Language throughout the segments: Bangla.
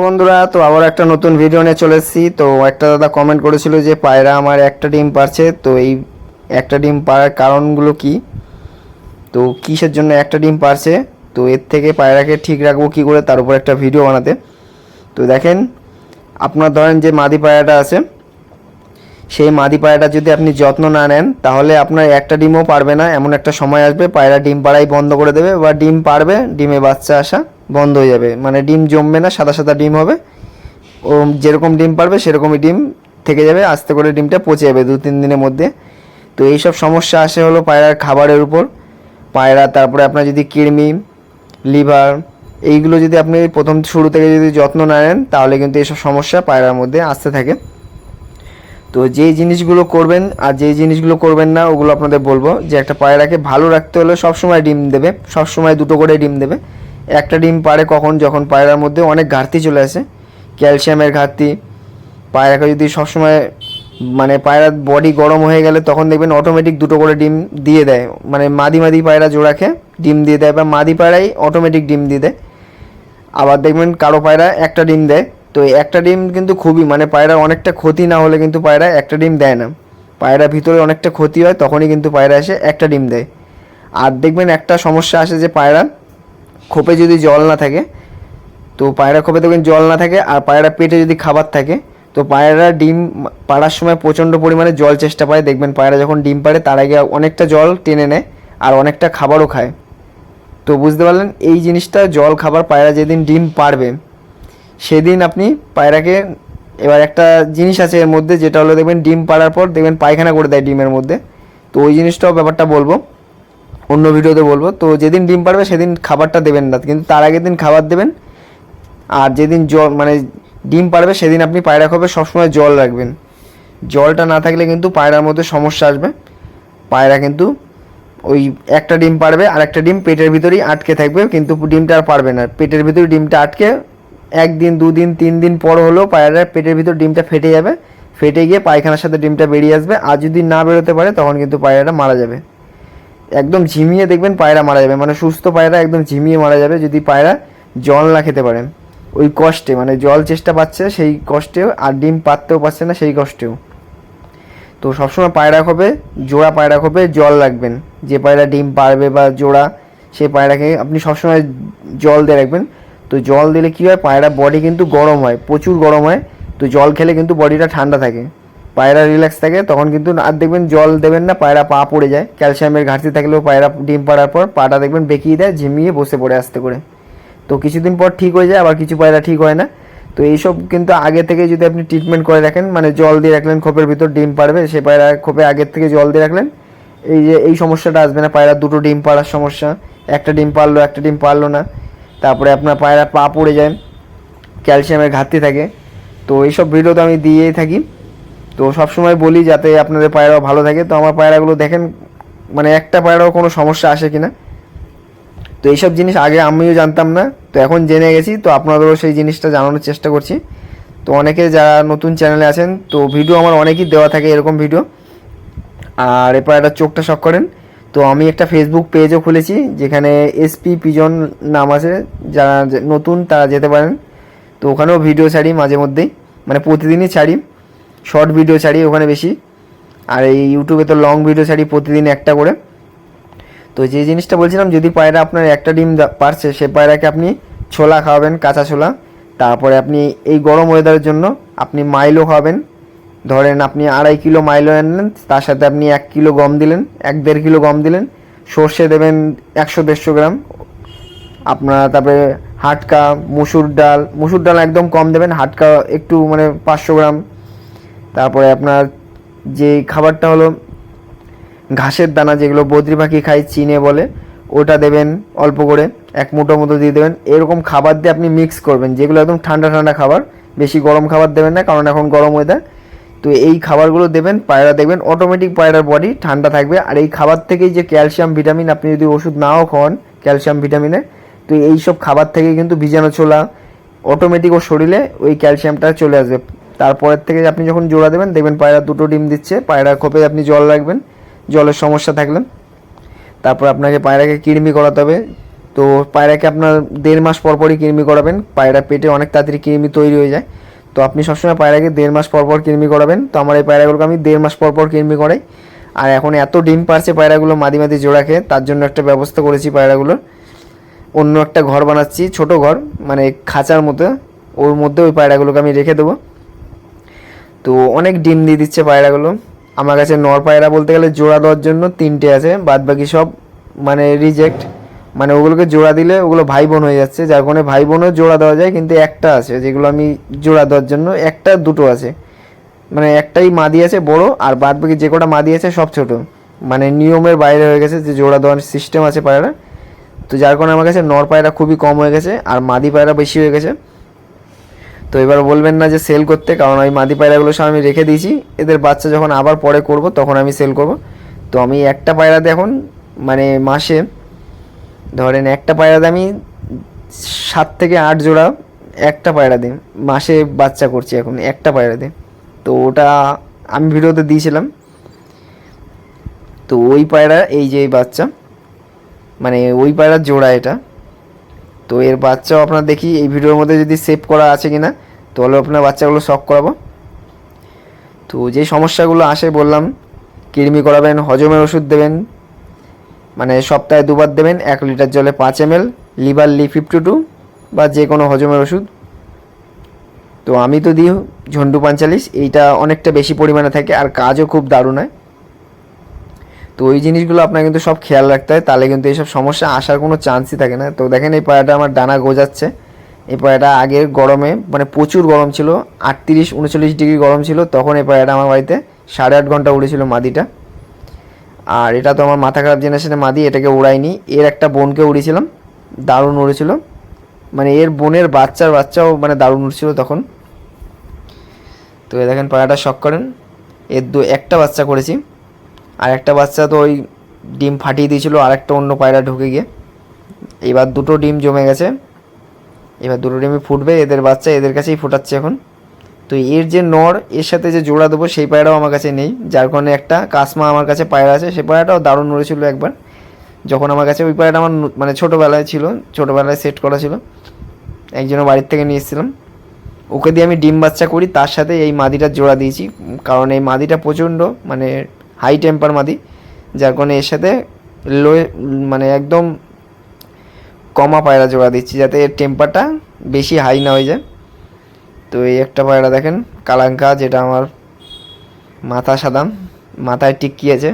বন্ধুরা, তো আবার একটা নতুন ভিডিও নিয়ে চলে এসেছি। তো একটা দাদা কমেন্ট করেছিল যে পায়রা আমার একটা ডিম পারছে, তো এই একটা ডিম পারার কারণগুলো কি, তো কিসের জন্য একটা ডিম পারছে, তো এর থেকে পায়রাকে ঠিক রাখবো কী করে, তার উপর একটা ভিডিও বানাতে। তো দেখেন, আপনার ধরেন যে মাদি পায়রাটা আছে, সেই মাদি পায়রাটা যদি আপনি যত্ন না নেন তাহলে আপনার একটা ডিমও পারবে না। এমন একটা সময় আসবে পায়রা ডিম পাড়াই বন্ধ করে দেবে, বা ডিম পারবে, ডিমে বাচ্চা আসা বন্ধ হয়ে যাবে, মানে ডিম জমবে না, সাদা সাদা ডিম হবে। ও যেরকম ডিম পারবে সেরকমই ডিম থেকে যাবে, আস্তে করে ডিমটা পচে যাবে 2-3 দিনের মধ্যে। তো এইসব সমস্যা আসে হলো পায়রার খাবারের উপর। পায়রা তারপরে আপনার যদি কৃমি, লিভার, এইগুলো যদি আপনি প্রথম শুরু থেকে যদি যত্ন না নেন তাহলে কিন্তু এইসব সমস্যা পায়রার মধ্যে আসতে থাকে। তো যেই জিনিসগুলো করবেন আর যেই জিনিসগুলো করবেন না ওগুলো আপনাদের বলবো। যে একটা পায়রাকে ভালো রাখতে হলে সবসময় ডিম দেবে, সবসময় 2টো করে ডিম দেবে। একটা ডিম পারে কখন, যখন পায়রার মধ্যে অনেক ঘাটতি চলে আসে, ক্যালসিয়ামের ঘাটতি। পায়রাকে যদি সবসময় মানে পায়রার বডি গরম হয়ে গেলে তখন দেখবেন অটোমেটিক 2টো করে ডিম দিয়ে দেয়, মানে মাদি মাদি পায়রা জোড়াকে ডিম দিয়ে দেয়, বা মাদি পায়রাই অটোমেটিক ডিম দিয়ে দেয়। আবার দেখবেন কারো পায়রা একটা ডিম দেয়। তো একটা ডিম কিন্তু খুবই, মানে পায়রার অনেকটা ক্ষতি না হলে কিন্তু পায়রা একটা ডিম দেয় না। পায়রার ভিতরে অনেকটা ক্ষতি হয় তখনই কিন্তু পায়রা এসে একটা ডিম দেয়। আর দেখবেন একটা সমস্যা আসে যে পায়রা খোপে যদি জল না থাকে, তো পায়রা খোপে দেখবেন জল না থাকে আর পায়রা পেটে যদি খাবার থাকে, তো পায়রা ডিম পাড়ার সময় প্রচণ্ড পরিমাণে জল চেষ্টা পায়। দেখবেন পায়রা যখন ডিম পাড়ে তার আগে অনেকটা জল টেনে নেয় আর অনেকটা খাবারও খায়। তো বুঝতে পারলেন এই জিনিসটা, জল খাবার পায়রা যেদিন ডিম পারবে সেদিন আপনি পায়রাকে, এবার একটা জিনিস আছে এর মধ্যে যেটা হলো দেখবেন ডিম পাড়ার পর দেখবেন পায়খানা করে দেয় ডিমের মধ্যে। তো ওই জিনিসটাও ব্যাপারটা বলবো, অন্য ভিডিওতে বলবো। তো যেদিন ডিম পারবে সেদিন খাবারটা দেবেন না, কিন্তু তার আগের দিন খাবার দেবেন। আর যেদিন জল মানে ডিম পারবে সেদিন আপনি পায়রা খোপে সবসময় জল রাখবেন। জলটা না থাকলে কিন্তু পায়রার মধ্যে সমস্যা আসবে। পায়রা কিন্তু ওই একটা ডিম পারবে আর একটা ডিম পেটের ভিতরেই আটকে থাকবে, কিন্তু ডিমটা আর পারবে না। পেটের ভিতরে ডিমটা আটকে 1 দিন 2 দিন 3 দিন পর হলেও পায়রার পেটের ভিতর ডিমটা ফেটে যাবে, ফেটে গিয়ে পায়খানার সাথে ডিমটা বেরিয়ে আসবে। আর যদি না বেরোতে পারে তখন কিন্তু পায়রাটা মারা যাবে। একদম ঝিমিয়ে দেখবেন পায়রা মারা যাবে, মানে সুস্থ পায়রা একদম ঝিমিয়ে মারা যাবে যদি পায়রা জল না খেতে পারে। ওই কষ্টে, মানে জল চেষ্টা পাচ্ছে সেই কষ্টেও, আর ডিম পাততেও পারছে না সেই কষ্টেও। তো সবসময় পায়রা খোপে, জোড়া পায়রা খোপে জল রাখবেন। যে পায়রা ডিম পারবে বা জোড়া, সেই পায়রাকে আপনি সবসময় জল দিয়ে রাখবেন। তো জল দিলে কী হয়, পায়রা বডি কিন্তু গরম হয়, প্রচুর গরম হয়। তো জল খেলে কিন্তু বডিটা ঠান্ডা থাকে, পায়রা রিল্যাক্স থাকে। তখন কিন্তু আর দেখবেন জল দেবেন না, পায়রা পা পড়ে যায়। ক্যালসিয়ামের ঘাটতি থাকলেও পায়রা ডিম পাড়ার পর পাটা দেখবেন বেঁকিয়ে দেয়, ঝিমিয়ে বসে পড়ে আস্তে করে। তো কিছুদিন পর ঠিক হয়ে যায়, আবার কিছু পায়রা ঠিক হয় না। তো এইসব কিন্তু আগে থেকে যদি আপনি ট্রিটমেন্ট করে রাখেন, মানে জল দিয়ে রাখলেন খোপের ভিতর, ডিম পারবে সে পায়রা খোপে আগের থেকে জল দিয়ে রাখলেন, এই যে এই সমস্যাটা আসবে না। পায়রা 2টো ডিম পাড়ার সমস্যা, একটা ডিম পারলো একটা ডিম পারলো না, তারপরে আপনার পায়রা পা পড়ে যায়, ক্যালসিয়ামের ঘাটতি থাকে। তো এইসব ভিডিও তো আমি দিয়েই থাকি। তো সবসময় বলি যাতে আপনাদের পায়রাও ভালো থাকে। তো আমার পায়রাগুলো দেখেন, মানে একটা পায়রাও কোনো সমস্যা আসে কি না। তো এইসব জিনিস আগে আমিও জানতাম না, তো এখন জেনে গেছি। তো আপনাদেরও সেই জিনিসটা জানানোর চেষ্টা করছি। তো অনেকে যারা নতুন চ্যানেলে আছেন, তো ভিডিও আমার অনেকই দেওয়া থাকে এরকম ভিডিও। আর এরপর একটা চোখটা শখ করেন, তো আমি একটা ফেসবুক পেজও খুলেছি যেখানে এসপি পিজন নাম আছে, যারা নতুন তারা যেতে পারেন। তো ওখানেও ভিডিও ছাড়ি মাঝে মধ্যেই, মানে প্রতিদিনই ছাড়ি, শর্ট ভিডিও ছাড়ি ওখানে বেশি। আর এই ইউটিউবে তো লং ভিডিও ছাড়ি প্রতিদিন একটা করে। তো যে জিনিসটা বলছিলাম, যদি পায়রা আপনার একটা ডিম পারছে, সে পায়রাকে আপনি ছোলা খাওয়াবেন, কাঁচা ছোলা। তারপরে আপনি এই গরম ওয়েদারের জন্য আপনি মাইলো খাওয়াবেন। ধরেন আপনি 2.5 কিলো মাইলো আনলেন, তার সাথে আপনি 1 কিলো গম দিলেন, 1-1.5 কিলো গম দিলেন। সর্ষে দেবেন 100-150 গ্রাম আপনার। তারপরে হাটকা, মুসুর ডাল একদম কম দেবেন, হাটকা একটু মানে 500 গ্রাম। তারপরে আপনার যে খাবারটা হলো ঘাসের দানা, যেগুলো বদ্রি পাখি খায় চিনে বলে, ওটা দেবেন অল্প করে, 1 মুঠো মতো দিয়ে দেবেন। এরকম খাবার দিয়ে আপনি মিক্স করবেন, যেগুলো একদম ঠান্ডা ঠান্ডা খাবার, বেশি গরম খাবার দেবেন না, কারণ এখন গরম ওয়েদার। তো এই খাবারগুলো দেবেন, পায়রা দেখবেন অটোমেটিক পায়রার বডি ঠান্ডা থাকবে। আর এই খাবার থেকেই যে ক্যালসিয়াম ভিটামিন, আপনি যদি ওষুধ নাও খাওয়ান ক্যালসিয়াম ভিটামিনে, তো এই সব খাবার থেকে কিন্তু ভিজানো ছোলা অটোমেটিক ওর শরীরে ওই ক্যালসিয়ামটা চলে আসবে। তারপরের থেকে আপনি যখন জোড়া দেবেন দেখবেন পায়রা 2টো ডিম দিচ্ছে। পায়রা খোপে আপনি জল রাখবেন, জলের সমস্যা থাকলে। তারপর আপনাকে পায়রাকে কৃমি করাতে হবে, তো পায়রাকে আপনার 1.5 মাস পর পরই কৃমি করাবেন, পায়রা পেটে অনেক তাড়াতাড়ি কৃমি তৈরি হয়ে যায়। তো আপনি সবসময় পায়রাকে 1.5 মাস পর পর কৃমি করাবেন। তো আমার এই পায়রাগুলোকে আমি 1.5 মাস পর পর কৃমি করাই। আর এখন এত ডিম পারছে পায়রাগুলো মাদি মাদি জোড়া খেয়ে, তার জন্য একটা ব্যবস্থা করেছি পায়রাগুলোর, অন্য একটা ঘর বানাচ্ছি, ছোট ঘর মানে খাঁচার মতো, ওর মধ্যে ওই পায়রাগুলোকে আমি রেখে দেবো। তো অনেক ডিম দিয়ে দিচ্ছে পায়রাগুলো। আমার কাছে নর পায়রা বলতে গেলে জোড়া দেওয়ার জন্য 3টে আছে, বাদ বাকি সব মানে রিজেক্ট, মানে ওগুলোকে জোড়া দিলে ওগুলো ভাই বোন হয়ে যাচ্ছে, যার কারণে ভাই বোনও জোড়া দেওয়া যায়, কিন্তু একটা আছে যেগুলো আমি জোড়া দেওয়ার জন্য, একটা দুটো আছে, মানে একটাই মাদি আছে বড়, আর বাদ বাকি যে কটা মাদি আছে সব ছোট, মানে নিয়মের বাইরে হয়ে গেছে যে জোড়া দেওয়ার সিস্টেম আছে পায়রা। তো যার কারণে আমার কাছে নর পায়রা খুবই কম হয়ে গেছে আর মাদি পায়রা বেশি হয়ে গেছে। তো এবার বলবেন না যে সেল করতে, কারণ ওই মাদি পায়রাগুলো সব আমি রেখে দিয়েছি, এদের বাচ্চা যখন আবার পরে করব তখন আমি সেল করব। তো আমি একটা পায়রাতে এখন মানে মাসে ধরেন একটা পায়রাতে আমি 7 থেকে 8 জোড়া একটা পায়রা দিই, মাসে বাচ্চা করছি এখন একটা পায়রা দিই। তো ওটা আমি ভিডিওতে দিয়েছিলাম। তো ওই পায়রা এই যে বাচ্চা, মানে ওই পায়রার জোড়া এটা। তো এর বাচ্চাও আপনার দেখি এই ভিডিওর মধ্যে যদি সেভ করা আছে কি না, তাহলে আপনার বাচ্চাগুলো শক করাবো। তো যে সমস্যাগুলো আসে বললাম, কৃমি করাবেন, হজমের ওষুধ দেবেন, মানে সপ্তাহে 2 বার দেবেন, 1 লিটার জলে 5 ml লিভার লি 52 বা যে কোনো হজমের ওষুধ। তো আমি তো দিই ঝন্ডু 45, এইটা অনেকটা বেশি পরিমাণে থাকে আর কাজও খুব দারুণ হয়। তো ওই জিনিসগুলো আপনার কিন্তু সব খেয়াল রাখতে হয়, তাহলে কিন্তু এইসব সমস্যা আসার কোনো চান্সই থাকে না। তো দেখেন এই পায়রাটা আমার ডানা গজাচ্ছে। এই পায়রাটা আগের গরমে মানে প্রচুর গরম ছিল, 38-39 ডিগ্রি গরম ছিল, তখন এই পায়রাটা আমার বাড়িতে 8.5 ঘন্টা উড়েছিল মাদিটা। আর এটা তো আমার মাথা খারাপ জেনারেশনের মাদি, এটাকে উড়াইনি, এর একটা বোনকে উড়িয়েছিলাম, দারুণ উড়েছিল, মানে এর বোনের বাচ্চাও মানে দারুণ উড়ছিল তখন। তো এ দেখেন পায়রাটা শক করেন, এর একটা বাচ্চা করেছি, আর একটা বাচ্চা তো ওই ডিম ফাটিয়ে দিয়েছিল আর একটা অন্য পায়রা ঢুকে গিয়ে। এবার 2টো ডিম জমে গেছে, এবার 2টো ডিমই ফুটবে, এদের বাচ্চা এদের কাছেই ফোটাচ্ছে এখন। তো এর যে নর, এর সাথে যে জোড়া দেবো সেই পায়রাও আমার কাছে নেই, যার কারণে একটা কাসমা আমার কাছে পায়রা আছে, সেই পায়রাটাও দারুণ উড়েছিল একবার, যখন আমার কাছে ওই পায়রাটা আমার মানে ছোটোবেলায় ছিল, ছোটোবেলায় সেট করা ছিল, একজনের বাড়ির থেকে নিয়ে এসেছিলাম, ওকে দিয়ে আমি ডিম বাচ্চা করি, তার সাথে এই মাদিটার জোড়া দিয়েছি, কারণ এই মাদিটা প্রচণ্ড মানে হাই টেম্পার মাদি, যার কারণে এর সাথে লো মানে একদম কমা পায়রা জোড়া দিচ্ছি, যাতে এর টেম্পারটা বেশি হাই না হয়ে যায়। তো এই একটা পায়রা দেখেন কালাঙ্কা, যেটা আমার মাথা সাদা, মাথায় টিক্কি আছে,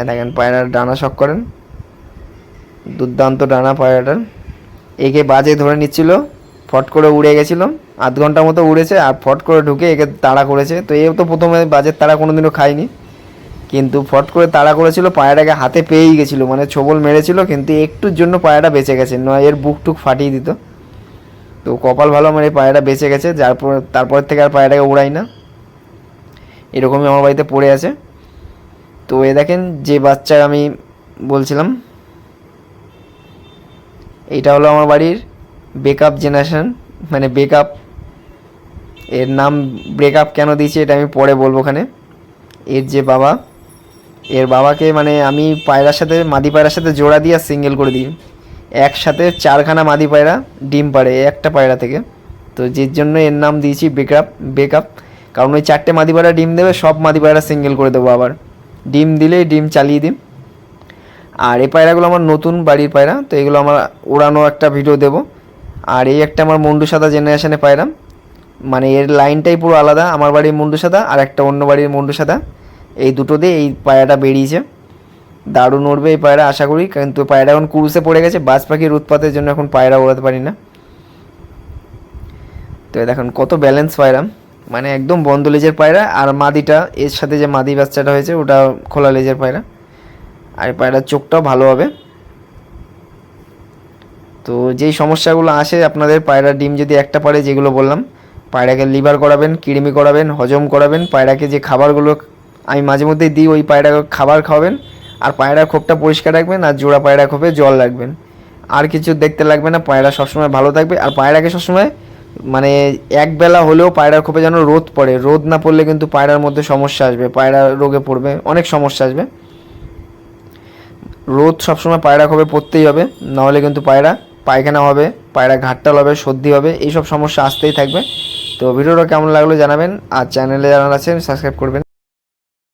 দেখেন পায়রার ডানা শক করেন, দুর্দান্ত ডানা পায়রাটার। একে বাজে ধরে নিচ্ছিল, ফট করে উড়ে গেছিলো, আধ ঘন্টা মতো উড়েছে আর ফট করে ঢুকে একে তাড়া করেছে। তো এও তো প্রথমে বাজের তাড়া কোনোদিনও খায়নি, কিন্তু ফট করে তাড়া করেছিল, পায়রাটাকে হাতে পেয়েই গেছিলো, মানে ছোবল মেরেছিল, কিন্তু একটুর জন্য পায়রাটা বেঁচে গেছে, নয় এর বুক টুক ফাটিয়ে দিত। তো কপাল ভালো আমার এই পায়রাটা বেঁচে গেছে, তারপর থেকে আর পায়রাটাকে উড়াই না, এরকমই আমার বাড়িতে পড়ে আছে। তো এ দেখেন যে বাচ্চা আমি বলছিলাম, এইটা হলো আমার বাড়ির বেকআপ জেনারেশন, মানে বেকআপ, এর নাম ব্রেকআপ কেন দিয়েছি এটা আমি পরে বলবো ওখানে। এর যে বাবা, এর বাবাকে মানে আমি পায়রার সাথে মাদি পায়রার সাথে জোড়া দিয়ে সিঙ্গেল করে দিই, একসাথে 4খানা মাদি পায়রা ডিম পাড়ে একটা পায়রা থেকে। তো যের জন্য এর নাম দিয়েছি বেকআপ, কারণ ওই 4টে মাদি পায়রা ডিম দেবে, সব মাদি পায়রা সিঙ্গেল করে দেবো, আবার ডিম দিলেই ডিম চালিয়ে দিই। আর এই পায়রাগুলো আমার নতুন বাড়ির পায়রা, তো এগুলো আমার ওড়ানো একটা ভিডিও দেবো। আর এই একটা আমার মুন্ডু সাদা জেনারেশনে পায়রা, মানে এর লাইনটাই পুরো আলাদা, আমার বাড়ির মুন্ডু সাদা আর একটা অন্য বাড়ির মুন্ডু সাদা, এই দুটো দিয়ে এই পায়রাটা বেরিয়েছে, দারুণ উড়বে এই পায়রা আশা করি, কিন্তু পায়রা এখন কুরুসে পড়ে গেছে, বাজ পাখির উৎপাতের জন্য এখন পায়রা ওড়াতে পারি না। তো দেখুন কত ব্যালেন্স পায়রা, মানে একদম বন্ধ লেজের পায়রা, আর মাদিটা এর সাথে যে মাদি বাচ্চাটা হয়েছে ওটা খোলা লেজের পায়রা, আর এই পায়রার চোখটাও ভালো হবে। তো যেই সমস্যাগুলো আসে আপনাদের পায়রার ডিম যদি একটা পারে, যেগুলো বললাম, পায়রাকে লিভার করাবেন, কৃমি করাবেন, হজম করাবেন, পায়রাকে যে খাবারগুলো আমি মাঝে মধ্যেই দিই ওই পায়রাকে খাবার খাওয়াবেন, আর পায়রার খোপটা পরিষ্কার রাখবেন, আর জোড়া পায়রা খোপে জল রাখবেন, আর কিছু দেখতে লাগবে না, পায়রা সবসময় ভালো থাকবে। আর পায়রাকে সবসময় মানে একবেলা হলেও পায়রার খোপে যেন রোদ পড়ে, রোদ না পড়লে কিন্তু পায়রার মধ্যে সমস্যা আসবে, পায়রা রোগে পড়বে, অনেক সমস্যা আসবে। রোদ সবসময় পায়রা খোপে পড়তেই হবে, নাহলে কিন্তু পায়রা পায়খানা হবে, পায়রা ঘাটটাল হবে, সর্দি হবে, এইসব সমস্যা আসতেই থাকবে। তো ভিডিওটা কেমন লাগলো জানাবেন, আর চ্যানেলে যারা আছেন সাবস্ক্রাইব করবেন।